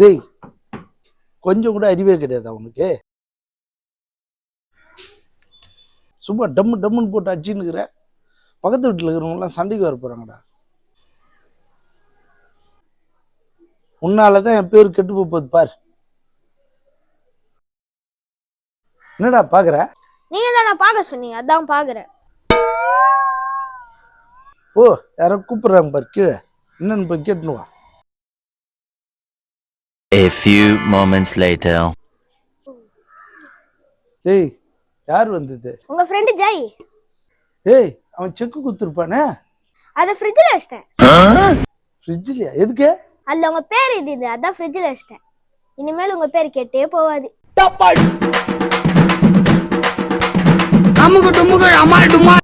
டேய் கொஞ்சம் கூட அறிவே கிடையாது அவனுக்கு. சும்மா டம்மு டம்முன்னு போட்டு அடிச்சுன்னுக்குற. பக்கத்து வீட்டில் இருக்கிறவங்களாம் சண்டைக்கு வர போறாங்கடா. உன்னாலதான் என் பேர் கெட்டு போகுது பார். என்னடா பாக்குற? நீங்க தான் நான் பார்க்க சொன்னீங்க, அதான் பாக்குறேன். ஓ யாரோ கூப்பிடுறாங்க பார் கீழே. என்னன்னு போய் கேட்டுன்னு வா. A few moments later. டேய் யார் வந்தது? உங்க ஃப்ரெண்டு ஜெய். ஏய் அவன் செக்கு குத்துருப்பானே. அதை ஃப்ரிட்ஜில் வச்சிட்டேன். ஃப்ரிட்ஜ்லையா? எதுக்கு? அதில் உங்க பேர் இது, அதான் ஃப்ரிட்ஜில் வச்சிட்டேன். இனிமேல் உங்க பேர் கேட்டே போவாது. அமுகு டுமுகு அமால் டுமால்